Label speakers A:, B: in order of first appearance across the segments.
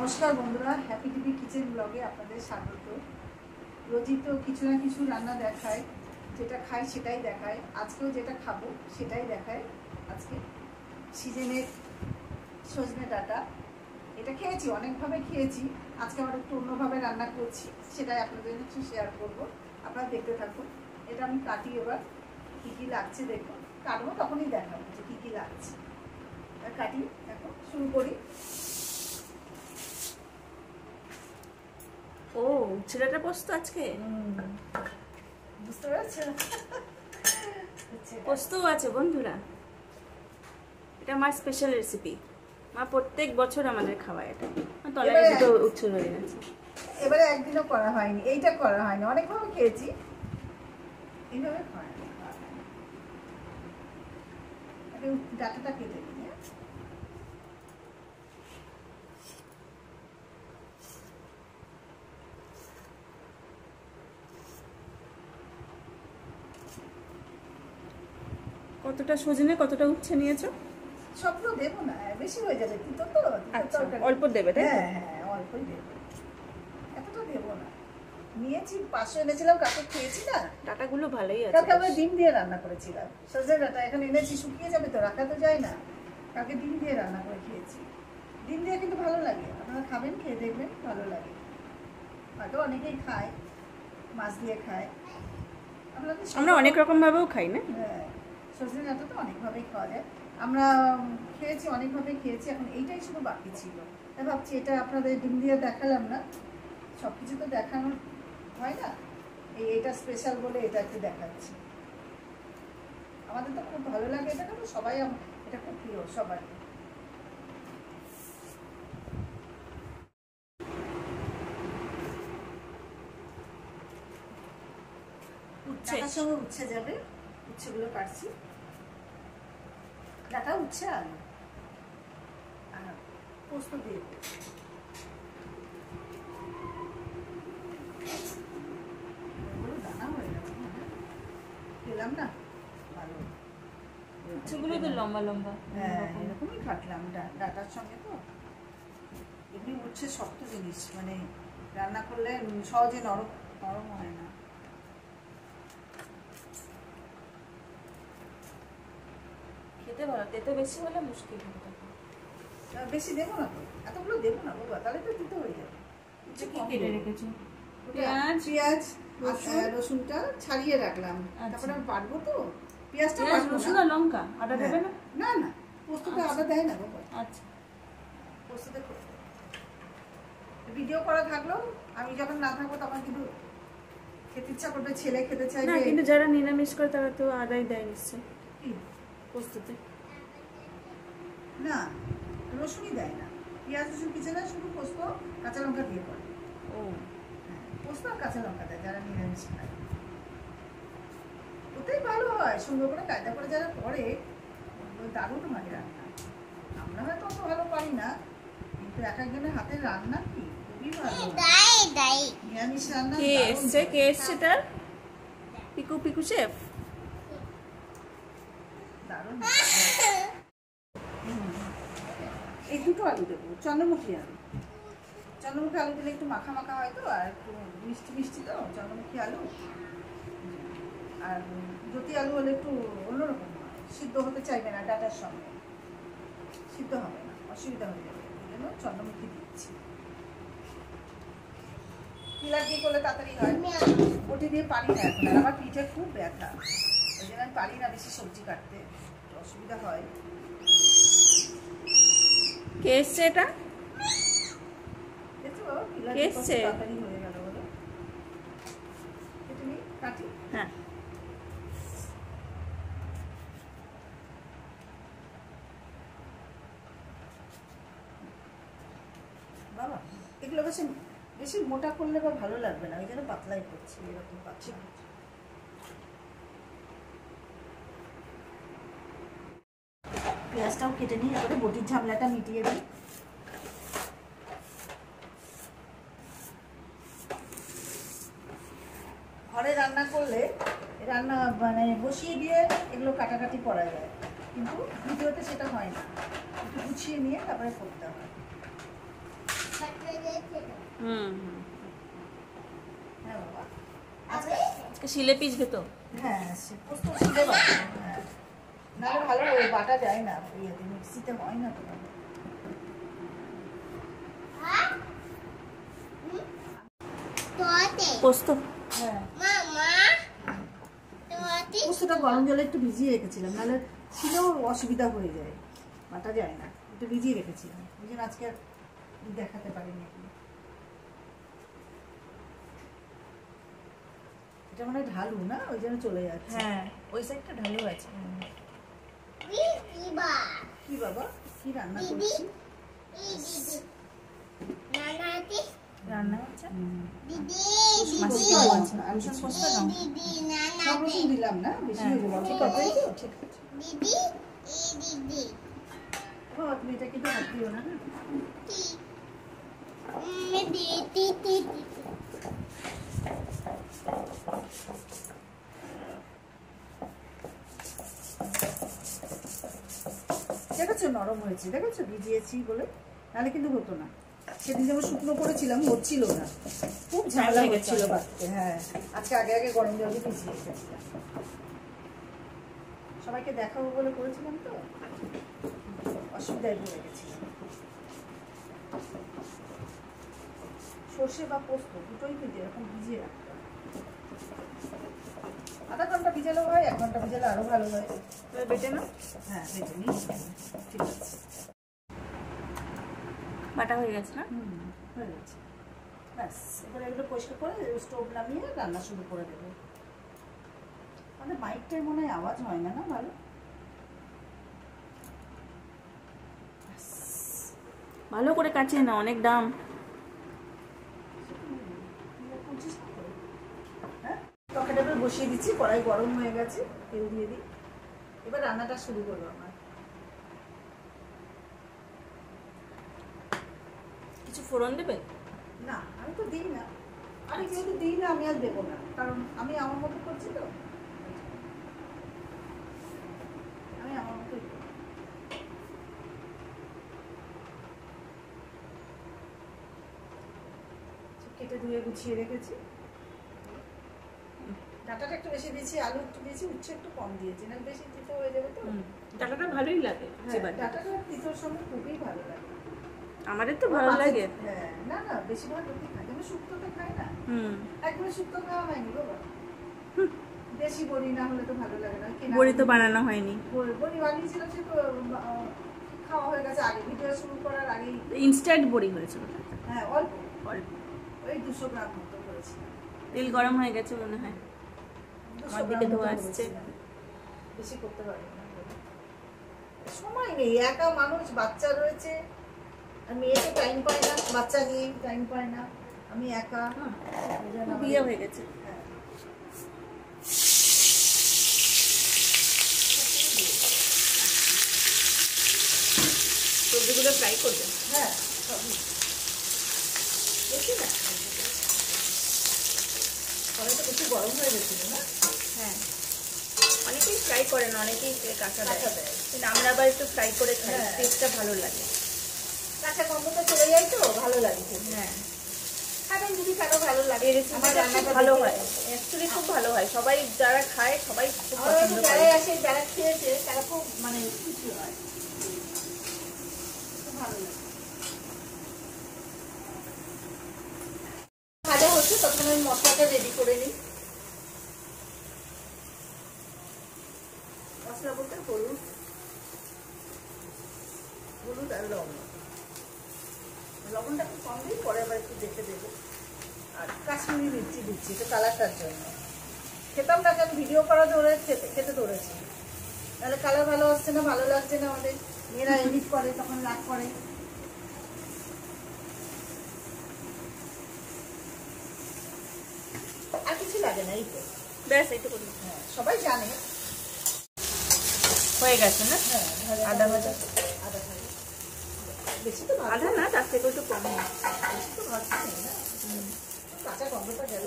A: নমস্কার বন্ধুরা, happy TV kitchen ব্লগে আপনাদের স্বাগত। রোজই তো কিছু না কিছু রান্না দেখায়, যেটা খাই সেটাই দেখায়। আজকেও যেটা খাবো সেটাই দেখায়। আজকে সিজনের সজনে ডাঁটা, এটা খেয়েছি, অনেকভাবে খেয়েছি। আজকে আবার একটু অন্যভাবে রান্না করছি, সেটাই আপনাদের একটু শেয়ার করব। আপনারা দেখতে থাকুন। এটা আমি কাটি, এবার কী কী লাগছে দেখুন। কাটবো তখনই দেখাবো যে কী কী লাগছে। কাটি, দেখো, শুরু করি।
B: ও ছেলেটা পোস্ত আজকে
A: বুঝতে পেরেছেন?
B: পোস্তও আছে বন্ধুরা। এটা মার স্পেশাল রেসিপি। মা প্রত্যেক বছর আমাদের খাওয়ায় এটা। তলায় দুটো উচ্ছল হয়ে গেছে।
A: এবারে একদিনও করা হয়নি, এইটা করা হয়নি, অনেকভাবে খেয়েছি, এইভাবে খাওয়া হয়নি। ডাটাটা কেটে দিই।
B: কতটা সজনে কতটা উচ্ছে নিয়েছো?
A: সব তো দেবো না, বেশি হয়ে যাবে কিন্তু তো।
B: আচ্ছা, অল্প দেবে তাই?
A: হ্যাঁ হ্যাঁ, অল্পই দেবো, এতটা দেবো না। নিয়েছি 500 এনেছিলাম, কাকে খেয়েছি না।
B: ডাটাগুলো ভালোই আছে।
A: কালকে আমরা ডিম দিয়ে রান্না করেছিলাম সজনে ডাঁটা, এখন এনেছি, শুকিয়ে যাবে তো, রাখা তো যায় না। কালকে ডিম দিয়ে রান্না করে খেয়েছি। ডিম দিয়ে কিন্তু ভালো লাগে, আপনারা খাবেন, খেয়ে দেখবেন, ভালো লাগে। হয়তো অনেকেই খায়, মাছ দিয়ে খায়,
B: আমরা অনেক রকম ভাবেও খাই না?
A: হ্যাঁ, সজনে ডাঁটা তো অনেকভাবেই খাওয়া যায়। আমরা খেয়েছি, অনেকভাবেই খেয়েছি। এখন এইটাই শুধু বাকি ছিল, তাই ভাবছি এটা আপনাদের ডিম দিয়ে দেখালাম না, সব কিছু তো দেখানো হয় না, এটা স্পেশাল বলে এটা একটু দেখাচ্ছি। আমাদের তো খুব ভালো লাগে এটা, তো সবাই, এটা খুব প্রিয় সবার। ডাঁটার সঙ্গে উচ্ছে যাবে, উচ্ছেগুলো কাটছি। ডাঁটা, উচ্ছে, আলু আর পোস্ত দিয়ে দানা হয়ে গেছে, পেলাম না ভালো।
B: উচ্ছেগুলো তো লম্বা লম্বা।
A: হ্যাঁ, এরকমই কাটলাম ডাঁটার সঙ্গে। তো এমনি উচ্ছে শক্ত জিনিস, মানে রান্না করলে সহজে নরম নরম হয় না।
B: খেতে ভালো, তেতো বেশি হলে মুশকিল হয়ে যাবে।
A: বেশি দেবো না তো, এতগুলো দেবো না বাবা, তাহলে তো দিতে হয়ে যাবে।
B: কি কেটে রেখেছো?
A: পেঁয়াজ, রসুনটা ছাড়িয়ে রাখলাম, তারপরে আমি বাটবো তো। পেঁয়াজটা
B: রসুন আর লঙ্কা, আদা দেবে না?
A: না না, পোস্ততে আদা দেয় না বাবা।
B: আচ্ছা,
A: পোস্ততে ভিডিও করা থাকলো, আমি যখন না থাকবো তখন কিন্তু খেতে ইচ্ছা করবে, ছেলে খেতে চাইবে
B: না কিন্তু যারা নিরামিষ করে তারা তো আদাই দেয় নিশ্চয় পোস্ততে।
A: না, রসুনই দেয় না, পেঁয়াজ রসুন কিছু না, শুধু পোস্ত কাঁচা লঙ্কা দিয়ে করে।
B: ও
A: পোস্ত আর কাঁচা লঙ্কা দেয় যারা নিরামিষ খায়, ওতেই ভালো হয়। সুন্দর করে কায়দা করে যারা করে, দারুণ হয় রান্না। আমরা হয়তো অত ভালো পারি না, কিন্তু এক একজনের হাতের রান্না কি খুবই ভালো। নিরামিষ রান্না
B: কে এসছে? কে এসছে? তার পিকু, পিকু শেফ।
A: দারুণ। এই দুটো আলু দেবো, চন্দ্রমুখী আলু। চন্দ্রমুখী আলু দিলে একটু মাখা মাখা হয় তো, আর একটু মিষ্টি মিষ্টি তো চন্দ্রমুখী আলু। আর জ্যোতি আলু হলে একটু অন্যরকম হয়, সিদ্ধ হতে চাইবে না, ডাটার সঙ্গে সিদ্ধ হবে না, অসুবিধা হয়ে যাবে, এই জন্য চন্দ্রমুখী দিচ্ছি। পিলার দিয়ে করলে তাড়াতাড়ি হয়, ওটি দিয়ে পারি না এখন, আর আমার পিঠে খুব ব্যথা, ওই জন্য আমি পারি না বেশি সবজি কাটতে, অসুবিধা হয়।
B: কে এসছে এটা?
A: দেখছো পিলার
B: কে এসছে?
A: তাড়াতাড়ি হয়ে গেল বলে। তুমি কাটি।
B: হ্যাঁ,
A: বাবা এগুলো বেশি বেশি মোটা করলে বা ভালো লাগবে না, ওই জন্য পাতলাই করছি, এরকম পাতলা। পেঁয়াজটাও কেটে নিই, এবারে বটির ঝামেলাটা মিটিয়ে দিই। ঘরে রান্না করলে রান্না মানে বসিয়ে দিয়ে এগুলো কাটাকাটি করা যায়, কিন্তু ভিডিওতে সেটা হয় না, একটু গুছিয়ে নিয়ে তারপরে করতে হয়।
B: হুম।
A: হ্যাঁ বাবা,
B: আজকে শিলে পিসবে তো?
A: হ্যাঁ পোস্ত শিলে বাটা, হ্যাঁ নাহলে ভালো ওই বাটা যায় না, ইয়েতে মিক্সিতে হয় না তো।
B: পোস্ত?
A: হ্যাঁ পোস্তটা গরম জলে একটু ভিজিয়ে রেখেছিলাম, নাহলে ছিলেও অসুবিধা হয়ে যায়, বাটা যায় না, একটু ভিজিয়ে রেখেছিলাম, ওই জন্য আজকে আর দেখাতে পারিনি। এটা মানে ঢালু না, ওই জন্য চলে যাচ্ছে।
B: হ্যাঁ, ওই সাইডটা ঢালু আছে।
A: কি বাবা, কি রান্না করছি?
B: রান্না হচ্ছে
A: দিলাম না, বেশি হয়ে যাবে। ঠিক আছে, ঠিক আছে তুমি এটা কিন্তু হাত দিও না। দেখেছো নরম হয়েছে, দেখেছো ভিজিয়েছি বলে, নাহলে কিন্তু হতো না। সেদিন যেমন শুকনো করেছিলাম হচ্ছিল না, খুব ঝামেলা হচ্ছিল বাড়তে। হ্যাঁ আজকে আগে আগে গরম জল দিয়ে ভিজিয়ে রেখেছিলাম, সবাইকে দেখাবো বলে করেছিলাম তো, অসুবিধায় পড়ে গেছিলাম। সর্ষে বা পোস্ত দুটোই কিন্তু এরকম ভিজিয়ে রাখতে হবে। আধা ঘন্টা ভিজালেও হয়, 1 ঘন্টা ভিজালে আরো ভালো হয়।
B: বেটে না?
A: হ্যাঁ বেটে নিই, ঠিক আছে।
B: বাটা হয়ে গেছে না?
A: হয়ে গেছে, ব্যাস এবার এগুলো পরিষ্কার করে স্টোভ নামিয়ে রান্না শুরু করে দেবো। মানে মাইকটার মনে হয় আওয়াজ হয় না, না ভালো?
B: ভালো করে কাচিয়ে না, অনেক দাম।
A: তরকারিটা এবার বসিয়ে দিচ্ছি, কড়াই গরম হয়ে গেছে, তেল দিয়ে দিই। এবার রান্নাটা শুরু করবো আমার।
B: কিছু ফোড়ন দেবে?
A: না আমি তো দিই না, আমি যেহেতু দিই না আমি আর দেবো না, কারণ আমি আমার মতো করছি তো, আমি আমার মতোই করবো। কেটে ধুয়ে গুছিয়ে রেখেছি, ডাঁটাটা একটু বেশি দিয়েছি, আলু একটু দিয়েছি, উচ্ছে একটু কম দিয়েছি, না বেশি তিতো হয়ে যাবে তো।
B: ডাটাটা ভালোই লাগে।
A: ডাঁটাটা তিতোর সঙ্গে খুবই ভালো লাগে,
B: আমাদের তো ভালো লাগে।
A: হ্যাঁ না না বেশিরভাগ লোকই খায়, যেমন শুক্তোতে খায় না, একদম শুক্তো খাওয়া হয়নি বাবা, বেশি বড়ি না হলে তো ভালো লাগে না।
B: বড়ি তো বানানো হয়নি,
A: বড়ি বানিয়েছিলাম সে তো খাওয়া হয়ে গেছে আগে, ভিডিও শুরু করার আগেই।
B: ইনস্ট্যান্ট বড়ি হয়েছিল।
A: হ্যাঁ অল্প
B: অল্প,
A: ওই 200 গ্রাম মতো করেছিলাম।
B: তেল গরম হয়ে গেছে মনে হয়, আমার দিকে ধোয়া আসছে।
A: বেশি করতে পারি না, সময় নেই, একা মানুষ, বাচ্চা রয়েছে, আর মেয়ে তো টাইম পায় না, বাচ্চা নিয়ে টাইম পায় না, আমি একা।
B: বিয়ে হয়ে গেছে। সবজিগুলো ফ্রাই করবে?
A: হ্যাঁ বেশি না, কড়াইটা বেশি গরম হয়ে গেছিল না।
B: হ্যাঁ অনেকেই ফ্রাই করে না, অনেকেই কাঁচা দেয়, কিন্তু আমরা আবার একটু ফ্রাই করে খাই, টেস্টটা ভালো লাগে।
A: কাঁচা গন্ধটা চলে যায় তো ভালো লাগে।
B: হ্যাঁ
A: খাবেন যদি কারো ভালো লাগে,
B: আমার রান্নাটা ভালো হয়, অ্যাকচুয়ালি খুব ভালো হয়, সবাই যারা খায় সবাই খুব পছন্দ করে।
A: যারা আসে যারা খেয়েছে তারা খুব মানে খুশি হয়, খুব ভালো লাগে। ভাজা হচ্ছে তখন আমি মশলাটা রেডি করে নিই। মশলা বলতে হলুদ, হলুদ আর লবণ, লবণটা খুব কম দিই, পরে আবার একটু দেখে দেবো। আর কাশ্মীরি মির্চি দিচ্ছি তো কালারটার জন্য, খেতাম না কেন ভিডিও করা ধরে খেতে ধরেছি, তাহলে কালার ভালো আসছে না, ভালো লাগছে না, আমাদের মেয়েরা এডিট করে তখন রাগ করে। আর কিছু লাগে না, এই তো
B: ব্যাস এইটুকু।
A: হ্যাঁ সবাই জানে।
B: হয়ে গেছে না?
A: হ্যাঁ
B: আদা ভাজা,
A: আদা ভাজা বেশি তো
B: আদা না তার থেকে একটু কম,
A: বেশি তো ভাজতে নেই না, কাঁচা গন্ধটা গেল।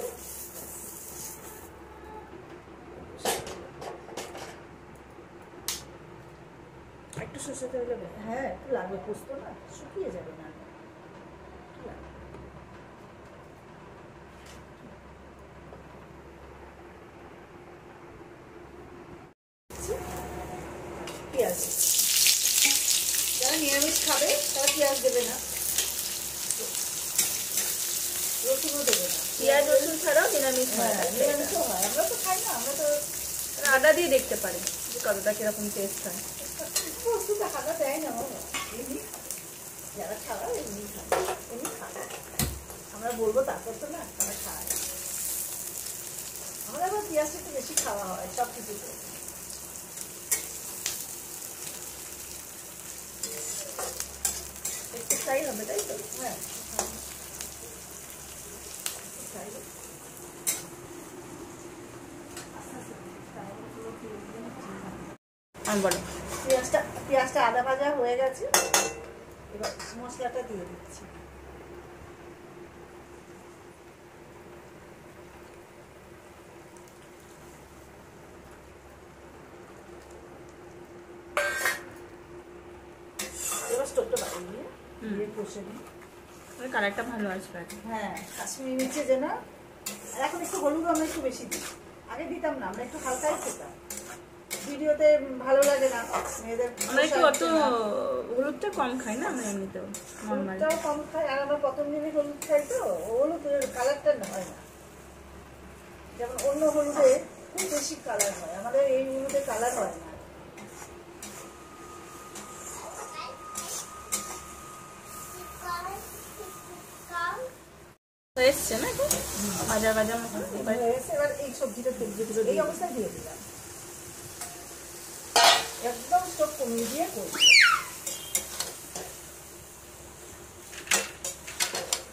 B: একটু সরষে তেল দেবে?
A: হ্যাঁ একটু লাগবে, পোস্ত না শুকিয়ে যাবে না। পেঁয়াজ দেবে না, রসুনও দেবে না।
B: পেঁয়াজ রসুন ছাড়াও নিরামিষ হয়।
A: হ্যাঁ, নিরামিষও হয়, আমরা তো খাই না, আমরা তো
B: আদা দিয়ে দেখতে পারে যে কতটা কিরকম টেস্ট হয়।
A: পোস্ততে আদা দেয় না বাবা, এমনি খাবে, যারা খাওয়া এমনি খায়, এমনি খায়, আমরা বলবো তারপর তো না, আমরা খাই। আমরা আবার পেঁয়াজটা একটু বেশি খাওয়া হয় সব কিছুতে।
B: একটু ফ্রাই হবে তাই তো?
A: হ্যাঁ,
B: আর বলো।
A: পেঁয়াজটা আদা ভাজা হয়ে গেছে, এবার মশলাটা দিয়ে দিচ্ছি। এবার স্টোভটা বাড়িয়ে নিয়ে দিয়ে কষে নিই।
B: কালারটা ভালো আসবে।
A: হ্যাঁ, কাশ্মীরি মির্চি যে না, আর এখন একটু হলুদ আমরা একটু বেশি দিই, আগে দিতাম না, আমরা একটু হালকাই খেতাম, ভিডিওতে ভালো লাগে না মেয়েদের।
B: আমরা একটু অত হলুদটা কম খাই না আমরা এমনিতেও, নরমাল।
A: হলুদটাও কম খাই, আর আমরা পতঞ্জলি হলুদ খাই তো, হলুদের কালারটা হয় না, যেমন অন্য হলুদে খুব বেশি কালার হয়, আমাদের এই হলুদে কালার হয় না।
B: এসছে না একটু ভাজা ভাজা মতো।
A: এবার এই সবজিটা এই অবস্থায় দিয়ে দিলাম, একদম স্টোভ কমিয়ে দিয়ে করবো।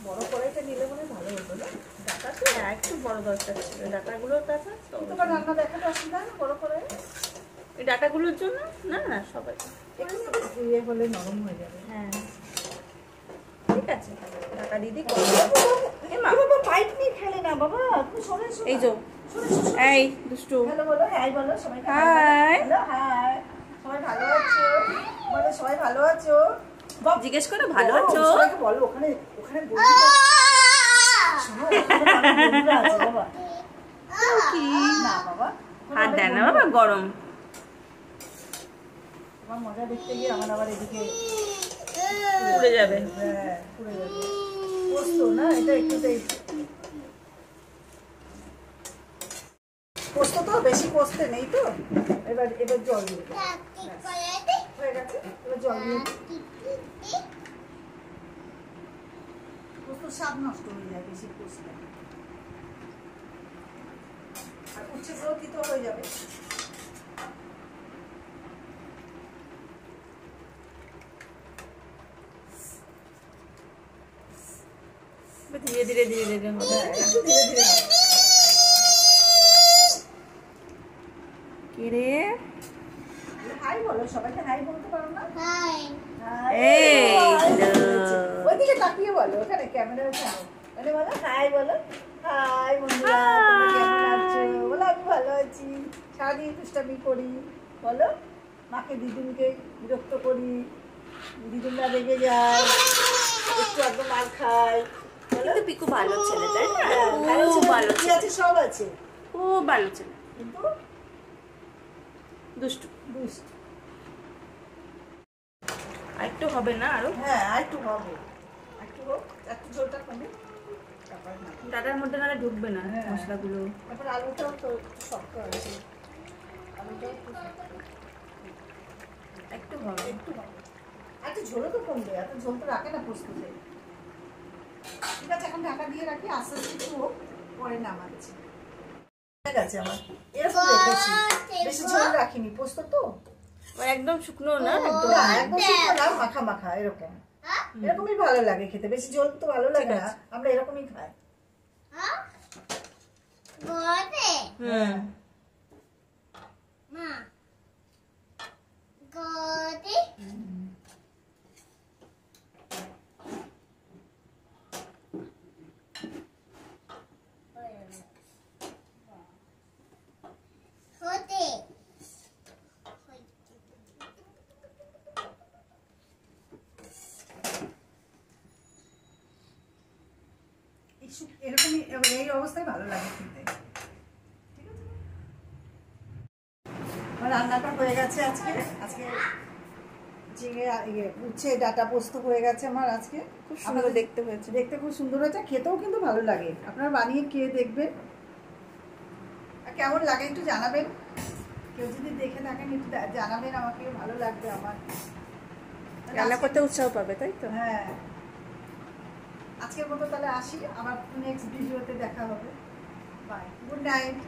A: বড় কড়াইটা নিলে মনে ভালো হতো না, ডাটা তো
B: একটু বড় দরকার ছিল, ডাটাগুলোর কাছে
A: তোমার রান্না দেখাতে অসুবিধা না বড় কড়াই,
B: এই ডাটাগুলোর জন্য না না সবাই
A: একটু ধুয়ে হলে নরম হয়ে যাবে।
B: হ্যাঁ ঠিক আছে, ডাটা দিদি
A: পাইপ নিয়ে খেলে না বাবা, তুমি শোনে
B: এই যে এই দুষ্টু
A: হ্যালো বলো, হাই বলো সবাই,
B: হাই
A: হ্যালো হাই, সবাই ভালো আছো বলো, সবাই ভালো আছো,
B: জিজ্ঞেস করো ভালো আছো
A: সবাইকে বলো, ওখানে ওখানে শোনো, বন্ধুরা আছে বাবা,
B: কি
A: না বাবা
B: হাত দেয় না বাবা, গরম।
A: তোমার মজা দেখতে গিয়ে আমার আবার এদিকে
B: পুড়ে যাবে।
A: হ্যাঁ পুড়ে যাবে, পোস্ত না এটা একটুতেই, পোস্ত তো বেশি পোস্তে নেই তো, এবার জল দিয়ে দেবো, হয়ে গেছে, এবার জল দিয়ে পোস্ত স্বাদ নষ্ট হয়ে যায় বেশি পোস্ত, আর উচ্ছে গ্রথিত হয়ে যাবে।
B: ধীরে ধীরে ধীরে ধীরে হবে,
A: একটু ধীরে ধীরে হবে।
B: কি রে
A: হাই বলো, সবাইকে হাই বলতে পারো না?
B: এই
A: ওইদিকে তাকিয়ে বলো, ওখানে ক্যামেরা আছে, মানে বলো হাই বলো, হাই বন্ধুরা তোমরা কেমন আছো, বলো আমি ভালো আছি, সারাদিন দুষ্টামি করি, বলো মাকে দিদুনকে বিরক্ত করি, দিদুনরা রেগে যায়, একটু একদম মার খায়,
B: কিন্তু পিকু ভালো ছেলে তাই না,
A: ভালো
B: খুব
A: ছেলে,
B: ভালো
A: কি
B: ছেলে,
A: আছে সব আছে,
B: খুব ভালো ছেলে,
A: কিন্তু
B: দুষ্টু।
A: দুষ্ট।
B: আর একটু হবে না আরো,
A: হ্যাঁ আর একটু হবে, একটু হোক, একটু ঝোলটা কমে, তারপর না,
B: ডাটার মধ্যে না ঢুকবে না
A: হ্যাঁ।
B: মশলাগুলো।
A: তারপর আলুটাও তো একটু শক্ত আছে, আলুটাও একটু শক্ত,
B: একটু হবে,
A: একটু হবে, আর একটু ঝোলও তো কমবে, এত ঝোল তো রাখে না পোস্ততে। ঠিক আছে, এখন ঢাকা দিয়ে রাখি, আস্তে আস্তে একটু হোক, পরে নামাচ্ছি। ঠিক আছে, আমার এরকম রেখেছি, বেশি ঝোল রাখিনি, পোস্ত তো
B: একদম শুকনো না, একদম
A: না, একদম শুকনো না, মাখা মাখা এরকম, এরকমই ভালো লাগে খেতে, বেশি ঝোল তো ভালো লাগে না, আমরা এরকমই খাই।
B: হুম
A: এরকমই, এই অবস্থায় ভালো লাগে খেতে। ঠিক আছে, আমার রান্নাটা হয়ে গেছে, আজকে ঝিঙে উচ্ছে ডাটা পোস্ত হয়ে গেছে আমার আজকে।
B: খুব সুন্দর দেখতে হয়েছে,
A: দেখতে খুব সুন্দর হয়েছে, খেতেও কিন্তু ভালো লাগে। আপনারা বানিয়ে খেয়ে দেখবেন, আর কেমন লাগে একটু জানাবেন। কেউ যদি দেখে থাকেন একটু জানাবেন আমাকে, ভালো লাগবে আমার,
B: রান্না করতে উৎসাহ পাবে, তাই তো?
A: হ্যাঁ, আজকের মতো তাহলে আসি, আবার নেক্সট ভিডিওতে দেখা হবে। Bye, good night.